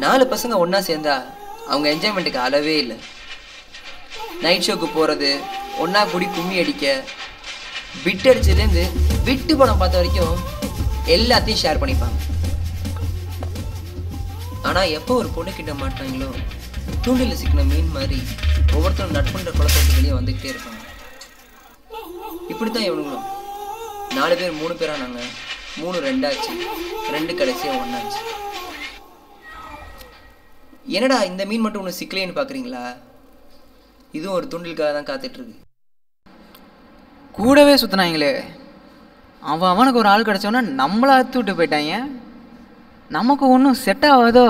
4 பசங்க ஒன்றா சேர்ந்தா அவங்க என்ஜாய்மெண்ட்டுக்கு அளவே இல்லை. நைட் ஷோக்கு போகிறது, ஒன்றா கூடி கும்மி அடிக்க, பிட் அடிச்சதுலேருந்து விட்டு படம் பார்த்த வரைக்கும் எல்லாத்தையும் ஷேர் பண்ணிப்பாங்க. ஆனால் எப்போ ஒரு பொண்ணுக்கிட்ட மாட்டாங்களோ தூண்டில் சிக்கின மீன் மாதிரி ஒவ்வொருத்தரும் நட்புன்ற குளத்தோட்டுகளையும் வந்துக்கிட்டே இருப்பாங்க. இப்படி தான் இவனுங்களும் 4 பேர் 3 பேராக நாங்கள் 3 2 ஆச்சு, 2 கடைசியாக 1 ஆச்சு. என்னடா இந்த மீன் மட்டும் ஒன்று சிக்கலேன்னு பார்க்குறீங்களா? இதுவும் ஒரு தூண்டிலுக்காக தான் காத்துட்ருக்கு. கூடவே சுற்றினாங்களே, அவனுக்கு ஒரு ஆள் கிடச்சோன்னா நம்மளை அத்து விட்டு போயிட்டாங்க. நமக்கு ஒன்றும் செட் ஆகாதோ?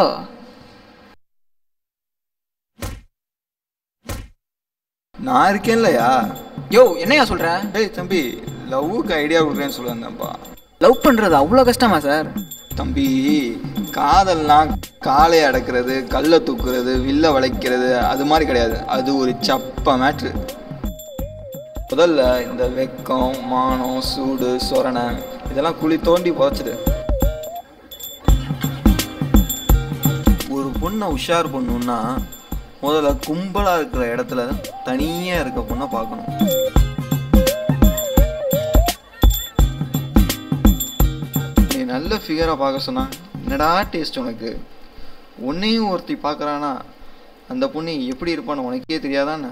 நான் இருக்கேன்லையா? யோ, என்னையா சொல்கிற? டேய் தம்பி, லவ்வுக்கு ஐடியா கொடுக்குறேன்னு சொல்லுவேன்ப்பா. லவ் பண்ணுறது அவ்வளோ கஷ்டமா சார்? தம்பி, காதல்னால் காலை அடக்கிறது, கல்லை தூக்குறது, வில்ல வளைக்கிறது அது மாதிரி கிடையாது. அது ஒரு சப்ப மேட்ரு. முதல்ல இந்த வெக்கம், மானம், சூடு, சொரணை இதெல்லாம் குழி தோண்டி புதைச்சிடு. ஒரு பொண்ணை உஷார் பண்ணணுன்னா முதல்ல கும்பலாக இருக்கிற இடத்துல தனியாக இருக்க பொண்ணை பார்க்கணும். நீ நல்ல ஃபிகராக பார்க்க சொன்னா என்னடா டேஸ்ட் உனக்கு? உன்னையும் ஒருத்தி பார்க்குறானா அந்த பொண்ணு எப்படி இருப்பான்னு உனக்கே தெரியாதானே?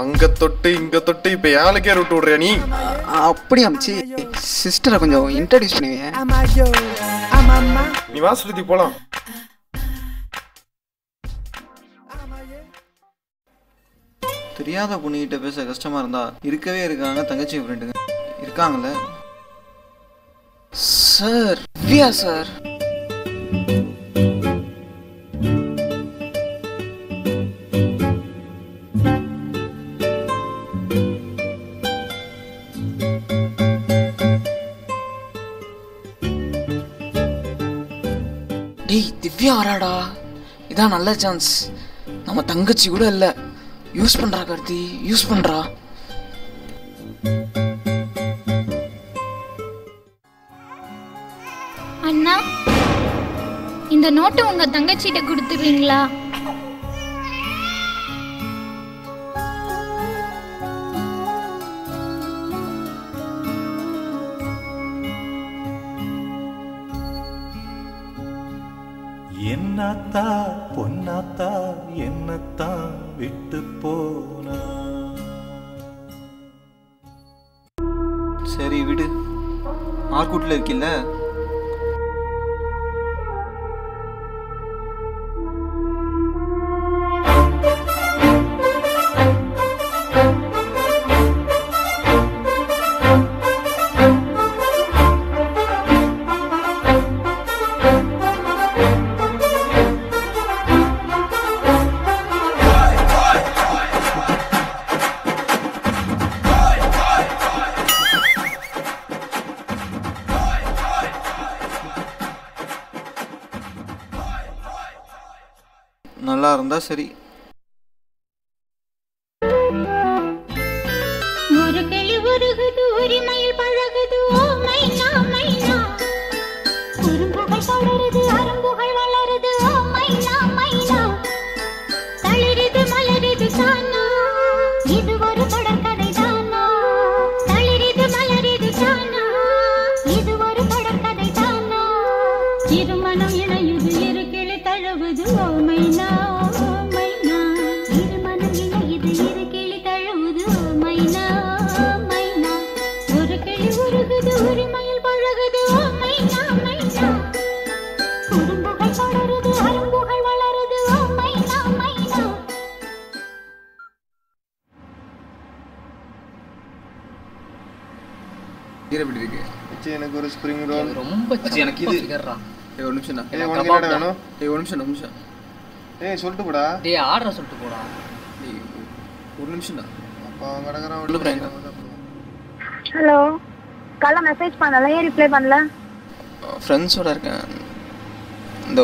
அங்க தொட்டு இங்க தொட்டு இப்ப யாருக்கே விட்டு விடுறியா நீ? அப்படி அமைச்சு சிஸ்டரை கொஞ்சம் இன்ட்ரடியூஸ் பண்ணுவேன். நீ வா சுருதி போலாம். தெரியாத பொண்ணுகிட்ட பேச கஷ்டமா இருந்தா இருக்கவே இருக்காங்க தங்கச்சி ஃப்ரெண்டுங்க இருக்காங்கல்ல சார். வியா சார், டேய் திவ்யா வராடா, இதான் நல்ல சான்ஸ். நம்ம தங்கச்சி கூட இல்லை, யூஸ் பண்றா கார்த்தி, யூஸ் பண்றா. அண்ணா, இந்த நோட்டு உங்க தங்கச்சிட்ட கொடுத்துருவீங்களா? என்னத்தா பொன்னாத்தா என்னத்தான் விட்டு போனா. சரி விடு, ஆர்கூட்டில் இருக்கில்ல, நல்லா இருந்தா சரி. ஒரு கிளி உருகுது, உரிமையில் பழகுது, ஓ மைனா மைனா. குறும்புகள் தொடருது, அரும்புகள் வளருது, ஓ மைனா மைனா. தளிருது மலருது தானா, இது ஒரு தொடர்கதை தானா. தளிருது மலருது தானா, இது ஒரு தொடர்கதை தானா. இருமனம் இணையுது, இரு கிளி தழுவுது, ஓ மைனா ஓ மைனா. இருமனம் இணையுது, இரு கிளி தழுவுது, ஓ மைனா ஓ மைனா. ஒரு கிளி உருகுது, உரிமையில் பழகுது, ஓ மைனா மைனா. குறும்புகள் தொடருது, அரும்புகள் வளருது, ஓ மைனா மைனா. எப்படி இருக்கு? எனக்கு ஒரு ஸ்ப்ரிங் ரோல் ரொம்ப எனக்கு இது ஃபிகர்ரா. ஒரு நிமிஷம் தான். உனக்கு என்னடா வேணும்? ஒரு நிமிஷம். சொல்லிட்டு போடா. டேய் ஆர்டர் சொல்லிட்டு போடா. ஒரு நிமிஷம் தான். ஹலோ, காலைல மெசேஜ் பண்ணல, ஏன் ரிப்ளை பண்ணல? ஃப்ரெண்ட்ஸோட இருக்கேன். இந்த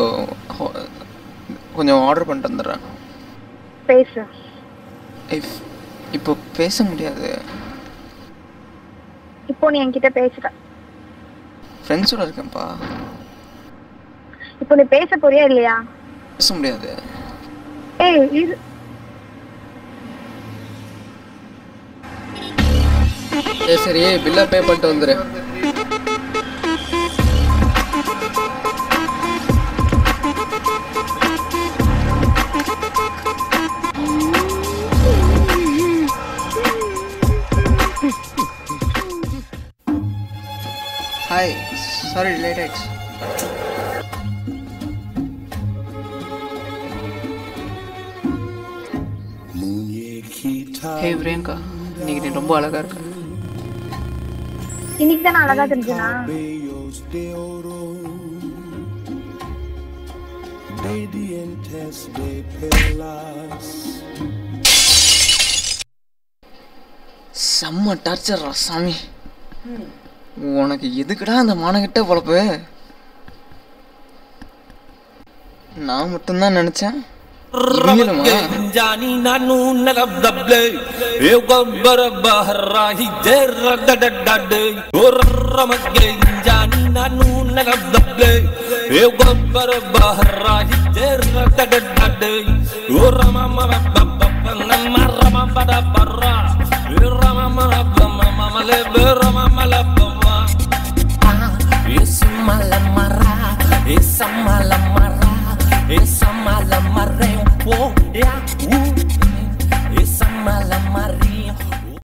கொஞ்சம் ஆர்டர் பண்ணிட்டு வந்துடுறேன். பேசு. இப்போ பேச முடியாது. இப்போ நீ என்கிட்ட பேசுற. ஃப்ரெண்ட்ஸோட இருக்கேன்ப்பா. இப்போ நீ பேச போறியா இல்லையா? பேச முடியாது. இது சரி பில்லை பே பண்ணிட்டு வந்துரு. ஹாய், சாரி லேட் ஆயிடுச்சு. ஹே பிரியங்கா, இன்னைக்கு நீ ரொம்ப அழகா இருக்க. இன்னைக்கு தான் அழகா தெரிஞ்சுனா? செம்ம டார்ச்சர்ரா சாமி. உனக்கு எதுக்குடா அந்த மானகிட்ட பொழப்பு? நான் மட்டும்தான் நினைச்சேன். जानी नानू नलब दबले ए गब्बर बहराही जर दडडडे ओ रमगे जानी नानू नलब दबले ए गब्बर बहराही जर दडडडे ओ रमा मबब नम रमा बड़ा बरा रमा मबब ममले रमा मलबवा ए समला मरा ए समा